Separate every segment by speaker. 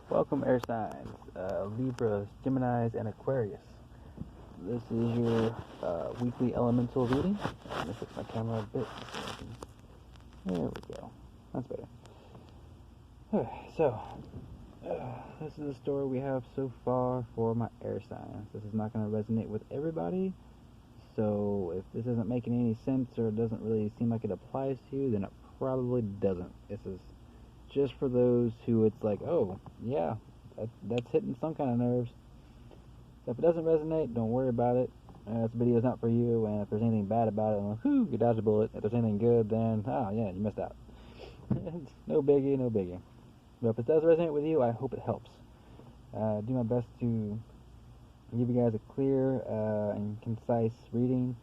Speaker 1: Welcome, air signs, Libras, Geminis, and Aquarius. This is your weekly elemental reading. Let me fix my camera a bit. There we go. That's better. Okay, so this is the story we have so far for my air signs. This is not going to resonate with everybody. So if this isn't making any sense or doesn't really seem like it applies to you, then it probably doesn't. This is just for those who it's like, oh, yeah, that's hitting some kind of nerves. If it doesn't resonate, don't worry about it. This video's not for you, and if there's anything bad about it, well, whew, you dodged a bullet. If there's anything good, then, oh, yeah, you missed out. No biggie, no biggie. But if it does resonate with you, I hope it helps. Do my best to give you guys a clear and concise reading.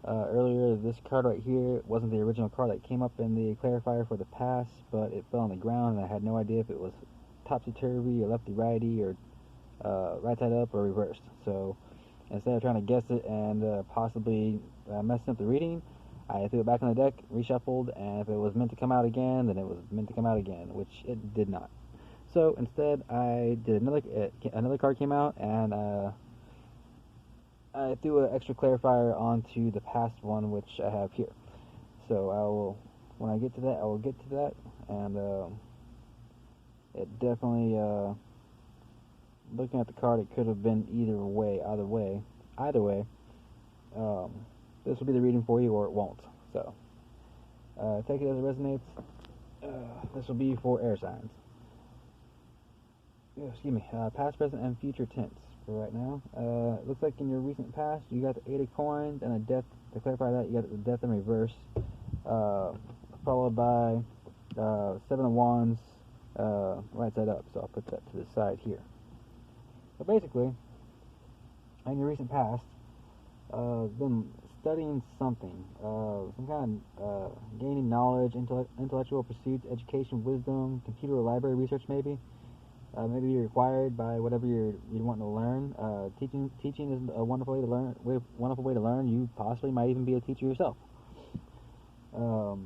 Speaker 1: Earlier, this card right here wasn't the original card that came up in the clarifier for the past, but it fell on the ground, and I had no idea if it was topsy-turvy or lefty-righty or right side up or reversed. So instead of trying to guess it and possibly messing up the reading, I threw it back on the deck, reshuffled, and if it was meant to come out again, then it was meant to come out again, which it did not. So instead, I did another card came out, and I threw an extra clarifier onto the past one, which I have here. So when I get to that, I will get to that, and it definitely, looking at the card, it could have been either way. This will be the reading for you, or it won't. So take it as it resonates. This will be for air signs. Excuse me. Past, present, and future tense for right now. It looks like in your recent past, you got the 8 of coins and a death. To clarify that, you got the death in reverse, followed by 7 of wands, right side up. So I'll put that to the side here. So basically, in your recent past, been studying something, some kind of gaining knowledge, intellectual pursuits, education, wisdom, computer or library research maybe. Maybe you're required by whatever you're wanting to learn. Teaching is a wonderful way to learn. Wonderful way to learn. You possibly might even be a teacher yourself. You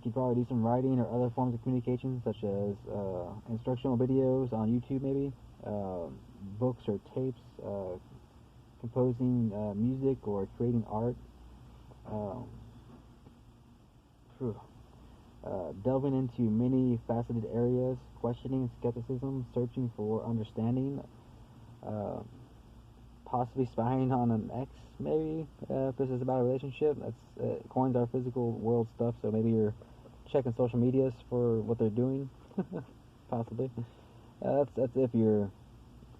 Speaker 1: could probably do some writing or other forms of communication, such as instructional videos on YouTube, maybe books or tapes, composing music or creating art. Delving into many faceted areas, questioning, skepticism, searching for understanding, possibly spying on an ex, maybe, if this is about a relationship. That's coins are physical world stuff, so maybe you're checking social medias for what they're doing, possibly. That's if you've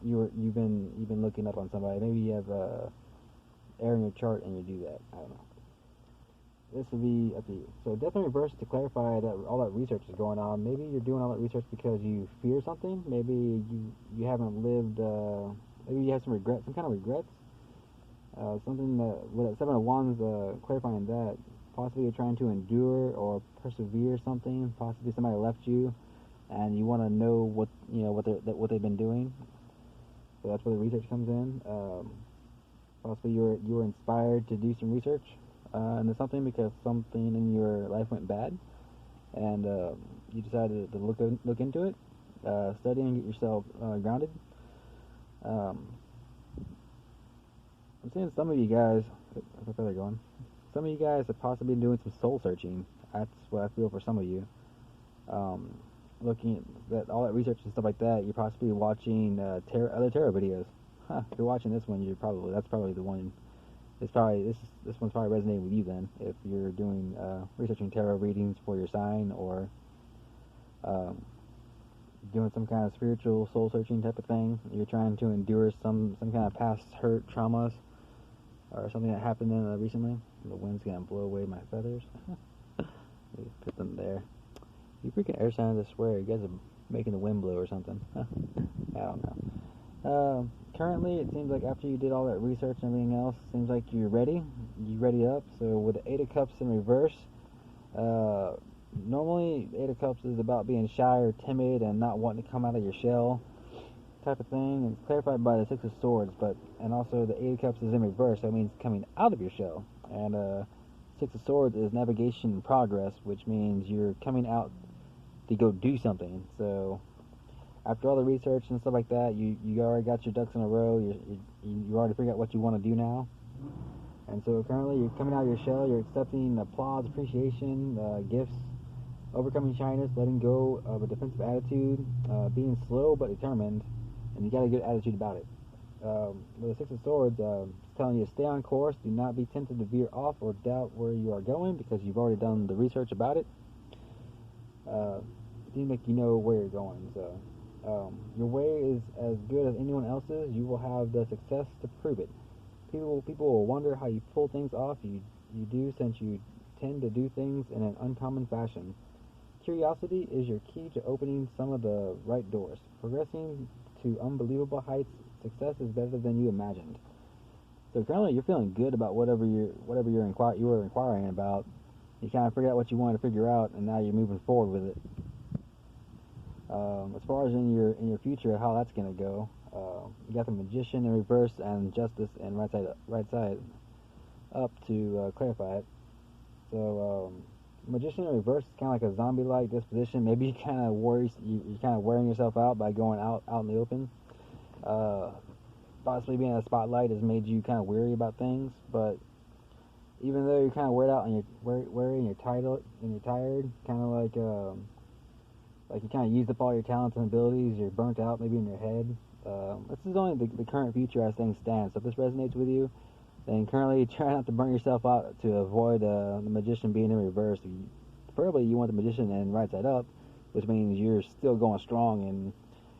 Speaker 1: been looking up on somebody. Maybe you have air in your chart and you do that. I don't know. This will be up to you. So death in reverse, to clarify that all that research is going on. Maybe you're doing all that research because you fear something. Maybe you haven't lived. Maybe you have some regrets, some kind of regrets. Something that with 7 of wands, clarifying that. Possibly you're trying to endure or persevere something. Possibly somebody left you, and you want to know what they've been doing. So that's where the research comes in. Possibly you were inspired to do some research into something because something in your life went bad, and you decided to look into it, study and get yourself grounded. I'm seeing some of you guys. That's where they're going. Some of you guys have possibly been doing some soul searching. That's what I feel for some of you. Looking at all that research and stuff like that, you're possibly watching other tarot videos. If you're watching this one, that's probably the one. This one's probably resonating with you then. If you're doing researching tarot readings for your sign, or doing some kind of spiritual soul searching type of thing, you're trying to endure some kind of past hurt, traumas, or something that happened recently. The wind's gonna blow away my feathers. Put them there. You freaking air signs, I swear, you guys are making the wind blow or something. I don't know. Currently, it seems like after you did all that research and everything else, it seems like you're ready. You ready up. So with the 8 of Cups in reverse, normally 8 of Cups is about being shy or timid and not wanting to come out of your shell type of thing. And it's clarified by the 6 of Swords, and also the 8 of Cups is in reverse, so it means coming out of your shell. And 6 of Swords is navigation and progress, which means you're coming out to go do something. So after all the research and stuff like that, you already got your ducks in a row. You already figured out what you want to do now. And so currently you're coming out of your shell. You're accepting applause, appreciation, gifts, overcoming shyness, letting go of a defensive attitude, being slow but determined, and you got a good attitude about it. With the Six of Swords, it's telling you to stay on course. Do not be tempted to veer off or doubt where you are going because you've already done the research about it. It seems like you know where you're going. So your way is as good as anyone else's. You will have the success to prove it. People will wonder how you pull things off. You do, since you tend to do things in an uncommon fashion. Curiosity is your key to opening some of the right doors. Progressing to unbelievable heights. Success is better than you imagined. So currently, you're feeling good about whatever you were inquiring about. You kind of figured out what you wanted to figure out, and now you're moving forward with it. As far as in your future, how that's gonna go, you got the Magician in reverse and Justice in right side up to clarify it. So Magician in reverse is kind of like a zombie-like disposition. Maybe you kind of you're kind of wearing yourself out by going out in the open. Possibly being in a spotlight has made you kind of weary about things, but even though you're kind of wearied out and you're weary and you're tired, kind of like you kind of used up all your talents and abilities, you're burnt out maybe in your head. This is only the current future as things stand. So if this resonates with you, then currently try not to burn yourself out to avoid the Magician being in reverse. Preferably you want the Magician in right side up, which means you're still going strong and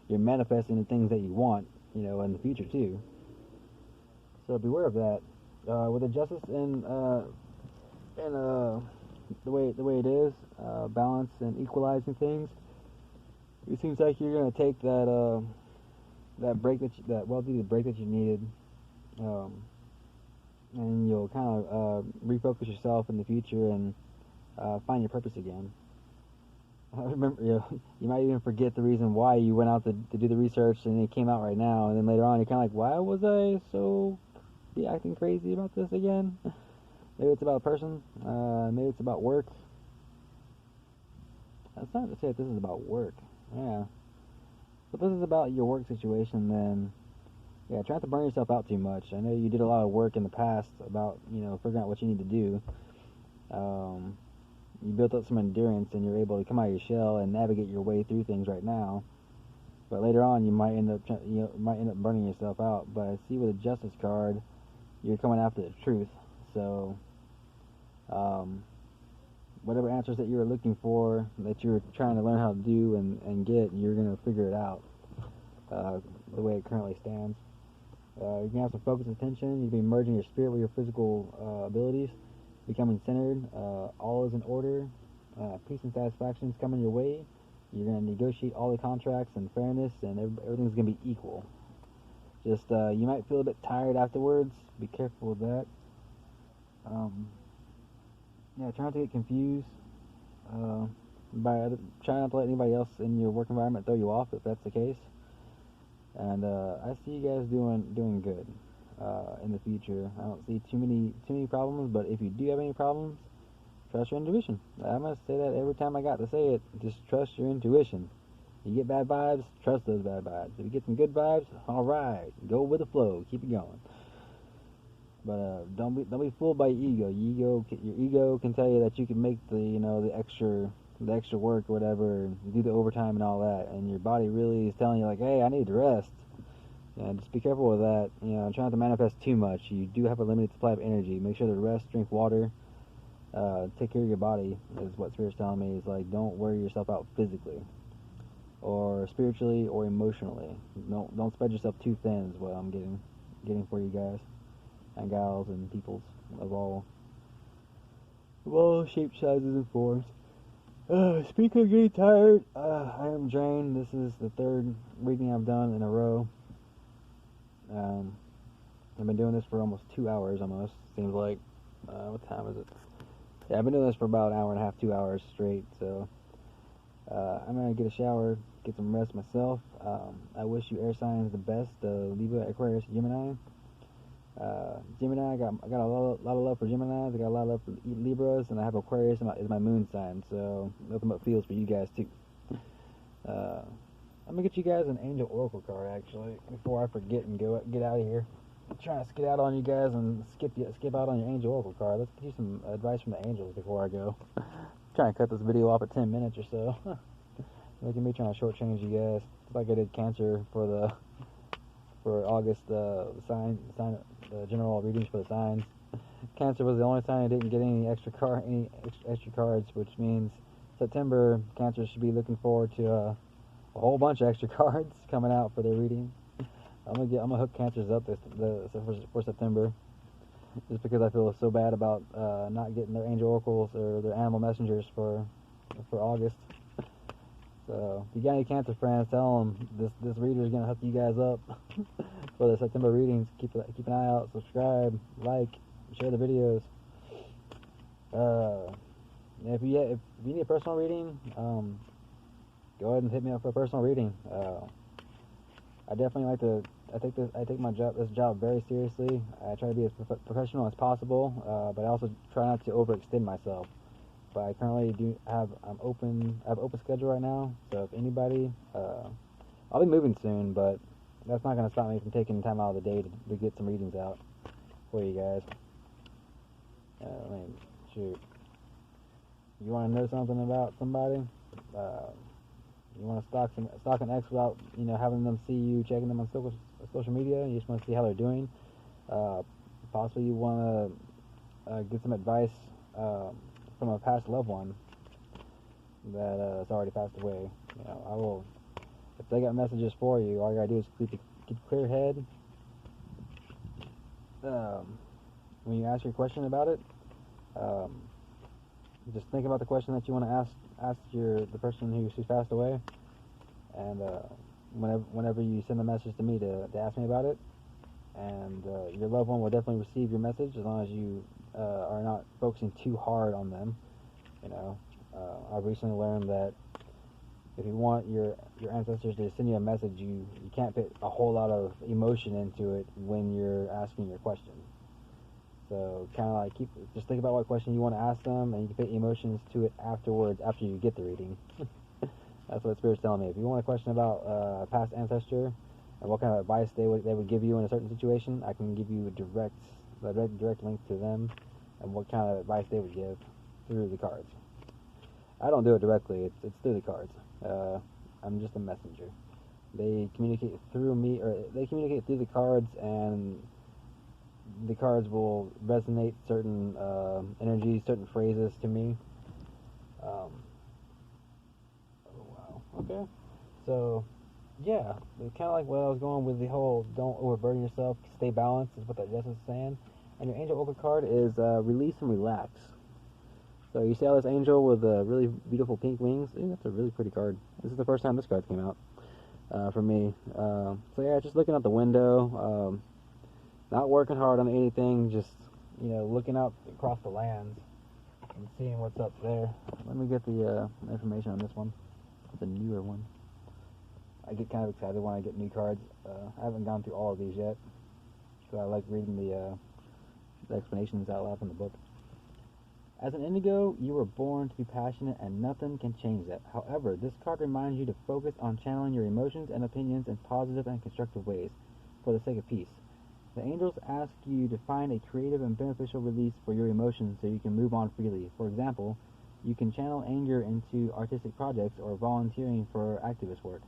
Speaker 1: you're manifesting the things that you want, in the future too. So beware of that. With the Justice in the way it is, balance and equalizing things, it seems like you're gonna take that break that well-needed break that you needed, and you'll kind of refocus yourself in the future and find your purpose again. I remember, you might even forget the reason why you went out to do the research, and it came out right now, and then later on you're kind of like, why was I so acting crazy about this again? Maybe it's about a person, maybe it's about work. That's not to say that this is about work, yeah. If this is about your work situation, then, yeah, try not to burn yourself out too much. I know you did a lot of work in the past about, figuring out what you need to do. You built up some endurance and you're able to come out of your shell and navigate your way through things right now. But later on, you might end up burning yourself out. But I see with the Justice card, you're coming after the truth. So, whatever answers that you were looking for, that you're trying to learn how to do and get, you're gonna figure it out. The way it currently stands, you can have some focused attention. You can be merging your spirit with your physical abilities. Becoming centered, all is in order, peace and satisfaction is coming your way. You're going to negotiate all the contracts in fairness, and everything's going to be equal. Just, you might feel a bit tired afterwards. Be careful with that. Try not to get confused. Try not to let anybody else in your work environment throw you off, if that's the case. And I see you guys doing good. In the future, I don't see too many problems, but if you do have any problems, trust your intuition. I'm gonna say that every time I got to say it. Just trust your intuition. You get bad vibes, trust those bad vibes. If you get some good vibes, all right, go with the flow, keep it going. But don't be fooled by your ego. Your ego can tell you that you can make the extra work or whatever, do the overtime and all that, and your body really is telling you like, hey, I need to rest. Yeah, just be careful with that. Try not to manifest too much. You do have a limited supply of energy. Make sure to rest, drink water, take care of your body, is what Spirit's telling me. Is like, don't wear yourself out physically, or spiritually, or emotionally. Don't spread yourself too thin. Is what I'm getting for you guys and gals and peoples of all shapes, sizes, and forms. Speaking of getting tired, I am drained. This is the third reading I've done in a row. I've been doing this for almost 2 hours, almost. Seems like, what time is it? Yeah, I've been doing this for about an hour and a half, 2 hours straight, so, I'm gonna get a shower, get some rest myself. I wish you air signs the best, Libra, Aquarius, Gemini. Gemini, I got a lot of love for Geminis, I got a lot of love for Libras, and I have Aquarius is my moon sign, so nothing but feels for you guys too. I'm I'm gonna get you guys an angel oracle card actually before I forget and get out of here. I'm trying to skid out on you guys and skip out on your angel oracle card. Let's get you some advice from the angels before I go. I'm trying to cut this video off at 10 minutes or so. Look at me trying to shortchange you guys. It's like I did Cancer for August the general readings for the signs. Cancer was the only sign I didn't get any extra cards, which means September Cancer should be looking forward to a whole bunch of extra cards coming out for their reading. I'm gonna hook Cancers up for September, just because I feel so bad about not getting their angel oracles or their animal messengers for August. So if you got any Cancer friends, tell them this reader is gonna hook you guys up for the September readings. Keep an eye out, subscribe, like, share the videos. If you need a personal reading, go ahead and hit me up for a personal reading. I definitely like to. I take this job very seriously. I try to be as professional as possible, but I also try not to overextend myself. But I currently I have an open schedule right now. So if anybody, I'll be moving soon, but that's not going to stop me from taking time out of the day to get some readings out for you guys. Shoot. You want to know something about somebody? You want to stalk an ex without having them see you checking them on social media. You just want to see how they're doing. Possibly you want to get some advice from a past loved one that has already passed away. I will. If they got messages for you, all you gotta do is keep a clear head. When you ask your question about it, just think about the question that you want to ask the person who's passed away, and whenever you send a message to me to ask me about it, and your loved one will definitely receive your message as long as you are not focusing too hard on them. I've recently learned that if you want your ancestors to send you a message, you can't put a whole lot of emotion into it when you're asking your question. So kind of like just think about what question you want to ask them, and you can put emotions to it afterwards, after you get the reading. That's what Spirit's telling me. If you want a question about past ancestor and what kind of advice they would give you in a certain situation, I can give you a direct link to them and what kind of advice they would give through the cards. I don't do it directly; it's through the cards. I'm just a messenger. They communicate through me, or they communicate through the cards, and the cards will resonate certain energies, certain phrases to me. Oh wow. Okay. So yeah, it's kind of like what I was going with the whole don't overburden yourself, stay balanced is what that justice is saying. And your angel oracle card is release and relax. So you see how this angel with really beautiful pink wings? Ooh, that's a really pretty card. This is the first time this card came out for me. So yeah, just looking out the window, not working hard on anything, just looking out across the lands and seeing what's up there. Let me get the information on this one. It's a newer one. I get kind of excited when I get new cards. I haven't gone through all of these yet, so I like reading the explanations out loud from the book. As an indigo, you were born to be passionate and nothing can change that. However, this card reminds you to focus on channeling your emotions and opinions in positive and constructive ways for the sake of peace. The angels ask you to find a creative and beneficial release for your emotions so you can move on freely. For example, you can channel anger into artistic projects or volunteering for activist work.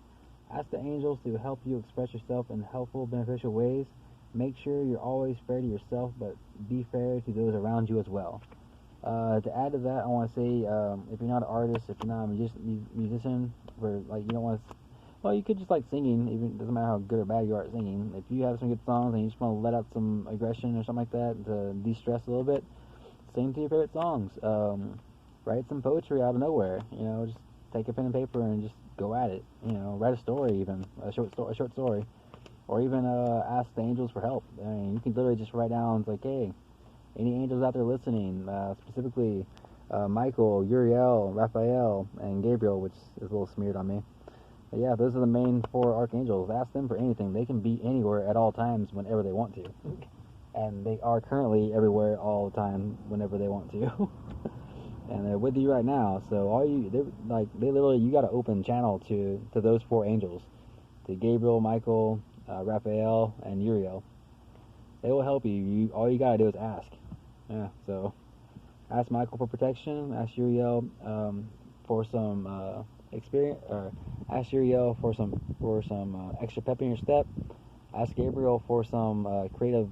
Speaker 1: Ask the angels to help you express yourself in helpful, beneficial ways. Make sure you're always fair to yourself, but be fair to those around you as well. To add to that, I want to say, if you're not an artist, if you're not a musician, or you don't want to, well, you could just like singing. Even doesn't matter how good or bad you are at singing. If you have some good songs and you just want to let out some aggression or something like that to de-stress a little bit, sing to your favorite songs. Write some poetry out of nowhere. Just take a pen and paper and just go at it. Write a story, even a short story, or even ask the angels for help. I mean, you can literally just write down, it's like, hey, any angels out there listening, specifically Michael, Uriel, Raphael, and Gabriel, which is a little smeared on me. But yeah, those are the main 4 archangels. Ask them for anything. They can be anywhere at all times whenever they want to. And they are currently everywhere all the time whenever they want to. and they're with you right now. So they literally, you got to open channel to those 4 angels, to Gabriel, Michael, Raphael, and Uriel. They will help you. All you gotta do is ask. Yeah. So ask Michael for protection. Ask Uriel for some experience, or ask Uriel for some extra pep in your step. Ask Gabriel for some creative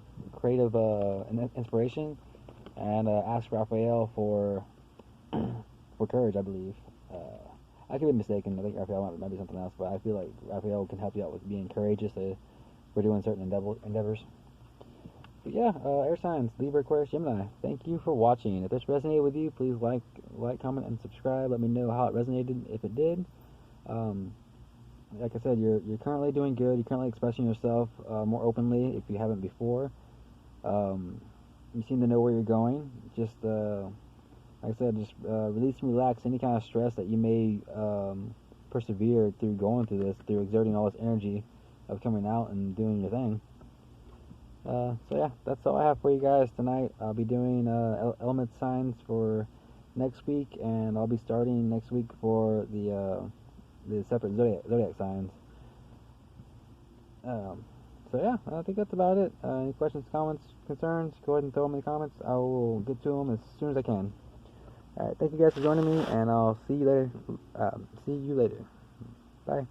Speaker 1: inspiration, and ask Raphael for courage, I believe. I could be mistaken. I think Raphael might be something else, but I feel like Raphael can help you out with being courageous for doing certain endeavors. But yeah, air signs, Libra, Aquarius, Gemini. Thank you for watching. If this resonated with you, please like, comment, and subscribe. Let me know how it resonated, if it did. Like I said, you're currently doing good. You're currently expressing yourself more openly if you haven't before. You seem to know where you're going. Just like I said, just release and relax any kind of stress that you may persevere through going through this, through exerting all this energy of coming out and doing your thing. So yeah, that's all I have for you guys tonight. I'll be doing element signs for next week, and I'll be starting next week for the separate zodiac signs. So yeah, I think that's about it. Any questions, comments, concerns, go ahead and throw them in the comments. I will get to them as soon as I can. Alright, thank you guys for joining me, and I'll see you later. Bye.